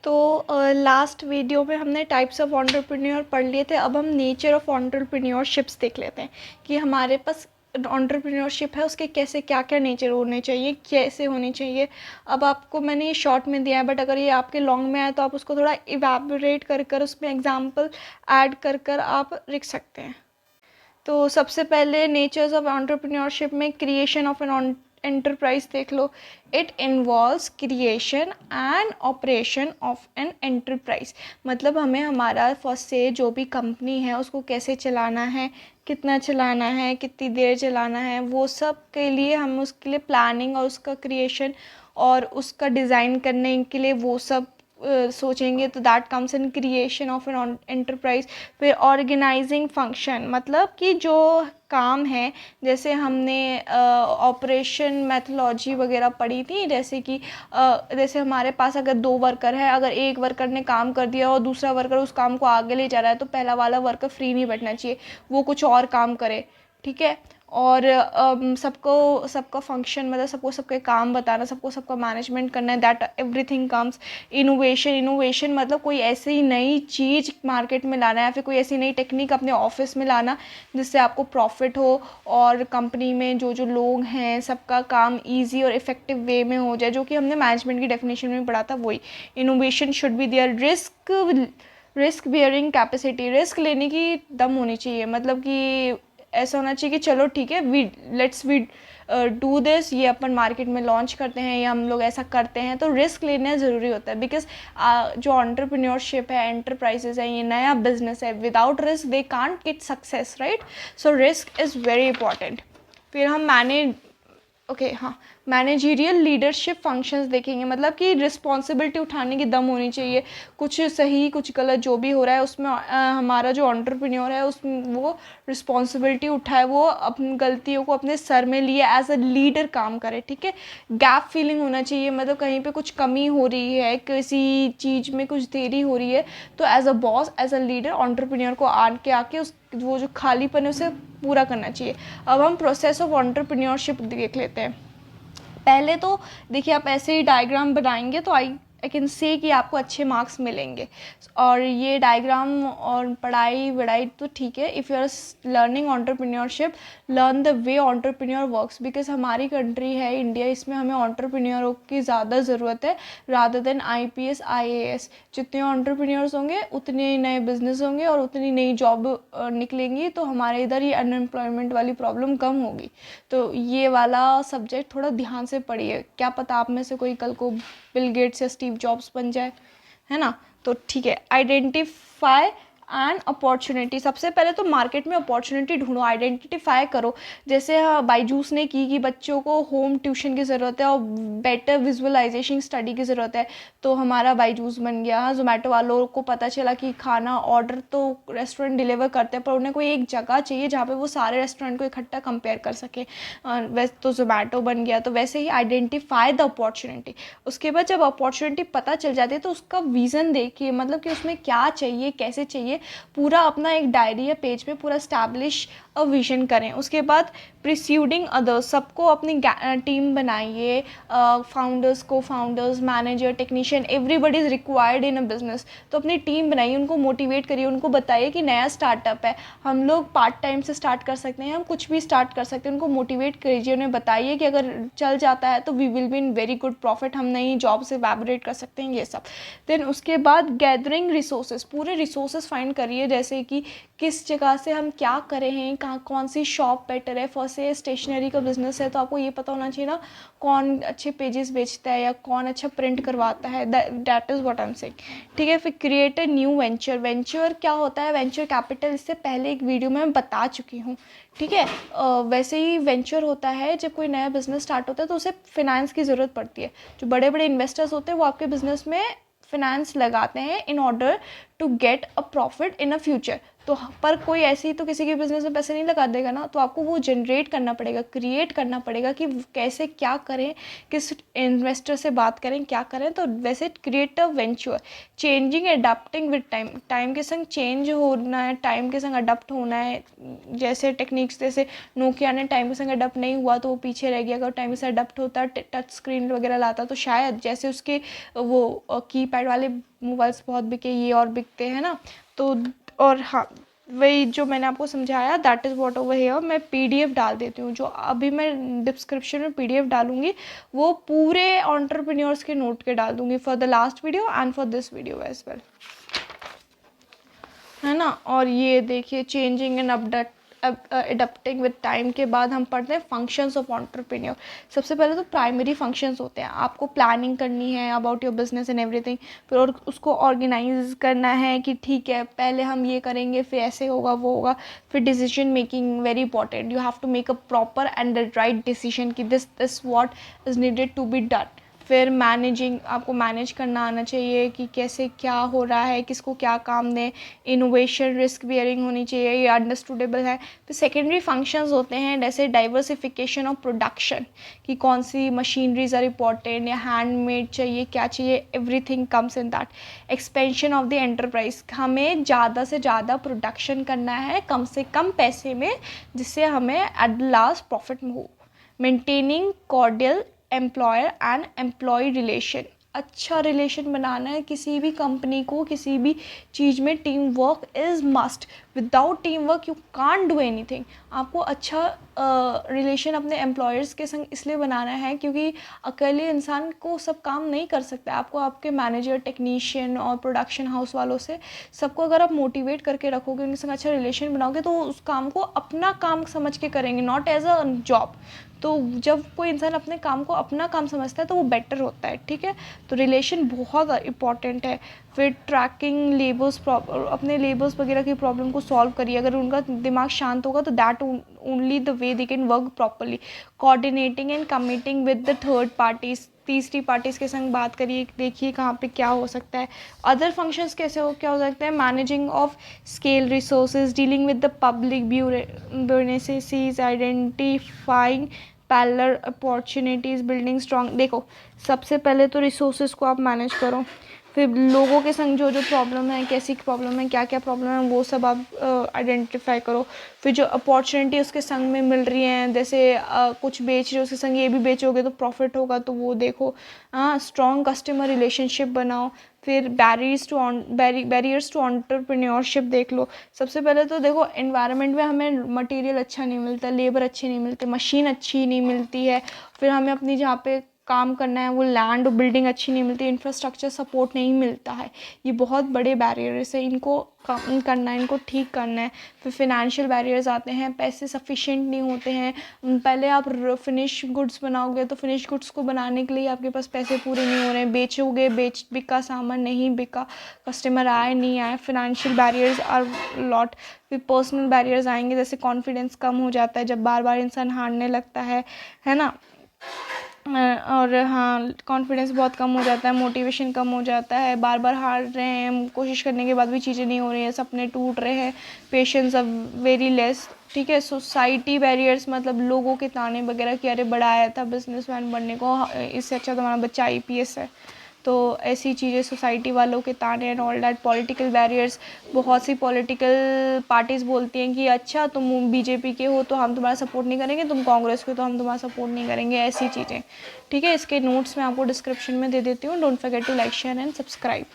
तो last video में हमने टाइप्स ऑफ एंटरप्रेन्योर पढ़ लिए थे। अब हम नेचर ऑफ एंटरप्रेन्योरशिप्स देख लेते हैं कि हमारे पास एंटरप्रेन्योरशिप है, उसके कैसे क्या क्या नेचर होने चाहिए, कैसे होनी चाहिए। अब आपको मैंने ये शॉर्ट में दिया है, बट अगर ये आपके लॉन्ग में आए तो आप उसको थोड़ा इवेबोरेट कर कर उसमें एग्जाम्पल ऐड कर कर आप लिख सकते हैं। तो सबसे पहले नेचर्स ऑफ एंटरप्रेन्योरशिप में क्रिएशन ऑफ एन एंटरप्राइज देख लो। It involves creation and operation of an enterprise. मतलब हमें हमारा फर्स्ट से जो भी कंपनी है उसको कैसे चलाना है, कितना चलाना है, कितनी देर चलाना है, वो सब के लिए हम उसके लिए प्लानिंग और उसका क्रिएशन और उसका डिज़ाइन करने के लिए वो सब सोचेंगे। तो that comes in creation of an enterprise. फिर ऑर्गेनाइजिंग फंक्शन, मतलब कि जो काम है, जैसे हमने ऑपरेशन मैथोलॉजी वगैरह पढ़ी थी, जैसे कि जैसे हमारे पास अगर 2 वर्कर है, अगर एक वर्कर ने काम कर दिया और दूसरा वर्कर उस काम को आगे ले जा रहा है तो पहला वाला वर्कर फ्री नहीं बैठना चाहिए, वो कुछ और काम करे, ठीक है। और सबका फंक्शन, मतलब सबको सबके काम बताना, सबको सबका मैनेजमेंट करना है। दैट एवरीथिंग कम्स इनोवेशन मतलब कोई ऐसी नई चीज़ मार्केट में लाना है, या फिर कोई ऐसी नई टेक्निक अपने ऑफिस में लाना जिससे आपको प्रॉफिट हो और कंपनी में जो जो लोग हैं सबका काम इजी और इफेक्टिव वे में हो जाए, जो कि हमने मैनेजमेंट की डेफिनेशन में पढ़ा था वही। Innovation should be there. Risk bearing capacity, risk लेने की दम होनी चाहिए। मतलब कि ऐसा होना चाहिए कि चलो ठीक है, वी डू दिस, ये अपन मार्केट में लॉन्च करते हैं या हम लोग ऐसा करते हैं। तो रिस्क लेना ज़रूरी होता है, बिकॉज जो एंटरप्रेन्योरशिप है, एंटरप्राइजेज है, ये नया बिजनेस है, without risk they can't get success, right. So risk is very important. फिर हम मैनेजरियल लीडरशिप फंक्शंस देखेंगे। मतलब कि रिस्पॉन्सिबिलिटी उठाने की दम होनी चाहिए। कुछ सही कुछ गलत जो भी हो रहा है उसमें हमारा जो एंटरप्रेन्योर है उसमें वो रिस्पॉन्सिबिलिटी उठाए, वो अपनी गलतियों को अपने सर में लिए एज अ लीडर काम करे, ठीक है। गैप फीलिंग होना चाहिए, मतलब कहीं पे कुछ कमी हो रही है, किसी चीज़ में कुछ देरी हो रही है, तो as a boss, as a leader entrepreneur को आके उस वो जो खालीपन है उसे पूरा करना चाहिए। अब हम प्रोसेस ऑफ एंटरप्रेन्योरशिप देख लेते हैं। पहले तो देखिए, आप ऐसे ही डायग्राम बनाएंगे तो आई कैन से कि आपको अच्छे मार्क्स मिलेंगे। और ये डायग्राम और पढ़ाई वढ़ाई तो ठीक है। If you are learning entrepreneurship, learn the way entrepreneur works, because हमारी कंट्री है इंडिया, इसमें हमें एंटरप्रेन्योरों की ज़्यादा ज़रूरत है रादर देन IPS IAS। जितने एंटरप्रेन्योर्स होंगे उतने ही नए बिजनेस होंगे और उतनी नई जॉब निकलेंगी, तो हमारे इधर ये अनएम्प्लॉयमेंट वाली प्रॉब्लम कम होगी। तो ये वाला सब्जेक्ट थोड़ा ध्यान से पढ़िए, क्या पता आप में से कोई कल को बिल गेट्स या स्टीव जॉब्स बन जाए, है ना। तो ठीक है, आइडेंटिफाई एंड अपॉर्चुनिटी। सबसे पहले तो मार्केट में अपॉर्चुनिटी ढूंढो, आइडेंटिफाई करो। जैसे बायजूस ने की कि बच्चों को होम ट्यूशन की ज़रूरत है और बेटर विजुअलाइजेशन स्टडी की ज़रूरत है, तो हमारा बायजूस बन गया। जोमेटो वालों को पता चला कि खाना ऑर्डर तो रेस्टोरेंट डिलीवर करते हैं, पर उन्हें कोई एक जगह चाहिए जहाँ पे वो सारे रेस्टोरेंट को इकट्ठा कंपेयर कर सके, वैसे तो जोमेटो बन गया। तो वैसे ही आइडेंटिफाई द अपॉर्चुनिटी। उसके बाद जब अपॉर्चुनिटी पता चल जाती है तो उसका विज़न देखिए, मतलब कि उसमें क्या चाहिए, कैसे चाहिए, पूरा अपना एक डायरी या पेज पे पूरा स्टैब्लिश अ विजन करें। उसके बाद प्रिस्यूडिंग अदर्स, सबको अपनी टीम बनाइए। फाउंडर्स, को founders, manager, technician, everybody is required in a business. तो अपनी टीम बनाइए, उनको मोटिवेट करिए, उनको बताइए कि नया स्टार्टअप है, हम लोग पार्ट टाइम से स्टार्ट कर सकते हैं, हम कुछ भी स्टार्ट कर सकते हैं। उनको मोटिवेट कीजिए, उन्हें बताइए कि अगर चल जाता है तो we will be in very good profit, हम नई जॉब से वैबरेट कर सकते हैं, ये सब। देन उसके बाद गैदरिंग रिसोर्सेज, पूरे रिसोर्सेज फाइंड करिए, जैसे कि किस जगह से हम क्या कर रहे हैं, कहाँ कौन सी शॉप बेटर है। फर्स्ट से स्टेशनरी का बिजनेस है तो आपको ये पता होना चाहिए ना कौन अच्छे पेजेस बेचता है या कौन अच्छा प्रिंट करवाता है। That is what I am saying, ठीक है। फिर create a new venture. Venture क्या होता है, वेंचर कैपिटल, इससे पहले एक वीडियो में मैं बता चुकी हूँ, ठीक है। वैसे ही वेंचर होता है जब कोई नया बिजनेस स्टार्ट होता है तो उसे फिनेंस की ज़रूरत पड़ती है। जो बड़े बड़े इन्वेस्टर्स होते हैं वो आपके बिजनेस में फिनेंस लगाते हैं in order to get a profit in a future. तो पर कोई ऐसे ही तो किसी के बिजनेस में पैसे नहीं लगा देगा ना, तो आपको वो जनरेट करना पड़ेगा, क्रिएट करना पड़ेगा कि कैसे क्या करें, किस इन्वेस्टर से बात करें, क्या करें। तो वैसे create a venture. Changing adapting with time, time के संग चेंज होना है, टाइम के संग अडाप्ट होना है। जैसे टेक्निक्स, जैसे नोकिया ने टाइम के संग अडाप्ट नहीं हुआ तो वो पीछे रह गया। अगर टाइम के साथ अडाप्ट होता, टच स्क्रीन वगैरह लाता, तो शायद जैसे उसके वो कीपैड वाले मोबाइल्स बहुत बिके, ये और बिकते हैं ना। तो और हाँ, वही जो मैंने आपको समझाया, that is what over here. मैं पीडीएफ डाल देती हूँ, जो अभी मैं डिस्क्रिप्शन में पीडीएफ डालूंगी, वो पूरे एंटरप्रेन्योर्स के नोट के डाल दूंगी for the last video and for this video as well, है ना। और ये देखिए, changing and adapting with time के बाद हम पढ़ते हैं फंक्शंस ऑफ एंटरप्रेन्योर। सबसे पहले तो प्राइमरी फंक्शंस होते हैं, आपको प्लानिंग करनी है about your business and everything, फिर और उसको ऑर्गेनाइज करना है कि ठीक है पहले हम ये करेंगे, फिर ऐसे होगा वो होगा। फिर decision making very important, you have to make a proper and the right decision कि this what is needed to be done. फिर मैनेजिंग, आपको मैनेज करना आना चाहिए कि कैसे क्या हो रहा है, किसको क्या काम दें। इनोवेशन, रिस्क बियरिंग होनी चाहिए, ये अंडरस्टूडेबल है। फिर सेकेंडरी फंक्शंस होते हैं जैसे डाइवर्सिफिकेशन ऑफ प्रोडक्शन, कि कौन सी मशीनरीज आर इम्पॉर्टेंट या हैंडमेड चाहिए, क्या चाहिए, everything comes in that. Expansion of the enterprise, हमें ज़्यादा से ज़्यादा प्रोडक्शन करना है कम से कम पैसे में, जिससे हमें एट द लास्ट प्रॉफिट में हो। Maintaining cordial employer and employ relation, अच्छा रिलेशन बनाना है किसी भी कंपनी को, किसी भी चीज़ में team work is must. Without team work you can't do anything. आपको अच्छा रिलेशन अपने एम्प्लॉयर्स के संग इसलिए बनाना है क्योंकि अकेले इंसान को सब काम नहीं कर सकता। आपको आपके मैनेजर, टेक्नीशियन और प्रोडक्शन हाउस वालों से सबको अगर आप मोटिवेट करके रखोगे, उनके संग अच्छा रिलेशन बनाओगे, तो उस काम को अपना काम समझ के करेंगे, नॉट एज अ जॉब। तो जब कोई इंसान अपने काम को अपना काम समझता है तो वो बेटर होता है, ठीक है। तो रिलेशन बहुत इंपॉर्टेंट है। फिर ट्रैकिंग लेबर्स, अपने लेबर्स वगैरह की प्रॉब्लम को सॉल्व करिए। अगर उनका दिमाग शांत होगा तो that only the way they can work properly. Coordinating and committing with the third parties, तीसरी पार्टीज़ के संग बात करिए, देखिए कहाँ पे क्या हो सकता है। अदर फंक्शंस कैसे क्या हो सकते हैं, managing of scale resources, dealing with the public bureaucracies, identifying parallel opportunities, building strong. देखो, सबसे पहले तो रिसोर्सेज को आप मैनेज करो, फिर लोगों के संग जो जो प्रॉब्लम है, कैसी प्रॉब्लम है, क्या क्या प्रॉब्लम है, वो सब आप आइडेंटिफाई करो। फिर जो अपॉर्चुनिटी उसके संग में मिल रही हैं, जैसे कुछ बेच रहे हो उसके संग ये भी बेचोगे तो प्रॉफिट होगा, तो वो देखो। हाँ, स्ट्रॉन्ग कस्टमर रिलेशनशिप बनाओ। फिर बैरियर्स टू एंटरप्रेन्योरशिप देख लो। सबसे पहले तो देखो, एनवायरनमेंट में हमें मटेरियल अच्छा नहीं मिलता, लेबर अच्छी नहीं मिलती, मशीन अच्छी नहीं मिलती है। फिर हमें अपनी जहाँ पे काम करना है वो लैंड और बिल्डिंग अच्छी नहीं मिलती, इंफ्रास्ट्रक्चर सपोर्ट नहीं मिलता है। ये बहुत बड़े बैरियर्स है, इनको कम करना है, इनको ठीक करना है। फिर फिनेंशियल बैरियर्स आते हैं, पैसे सफिशिएंट नहीं होते हैं। पहले आप फिनिश गुड्स बनाओगे तो फिनिश गुड्स को बनाने के लिए आपके पास पैसे पूरे नहीं हो रहे हैं, बेचोगे, बिका सामान नहीं बिका, कस्टमर आए नहीं आए, फिनेंशियल बैरियर्स आर लॉट। फिर पर्सनल बैरियर्स आएंगे, जैसे कॉन्फिडेंस कम हो जाता है जब बार बार इंसान हारने लगता है ना। और हाँ, कॉन्फिडेंस बहुत कम हो जाता है, मोटिवेशन कम हो जाता है, बार बार हार रहे हैं, कोशिश करने के बाद भी चीज़ें नहीं हो रही हैं, सपने टूट रहे हैं, पेशेंस अब वेरी लेस, ठीक है। सोसाइटी बैरियर्स, मतलब लोगों के ताने वगैरह कि अरे बड़ा आया था बिजनेसमैन बनने को, इससे अच्छा तुम्हारा बच्चा आईपीएस है, तो ऐसी चीज़ें, सोसाइटी वालों के ताने and all that. Political barriers, बहुत सी पॉलिटिकल पार्टीज़ बोलती हैं कि अच्छा तुम बीजेपी के हो तो हम तुम्हारा सपोर्ट नहीं करेंगे, तुम कांग्रेस के हो तो हम तुम्हारा सपोर्ट नहीं करेंगे, ऐसी चीज़ें, ठीक है। इसके नोट्स मैं आपको डिस्क्रिप्शन में दे देती हूँ। Don't forget to like, share and subscribe.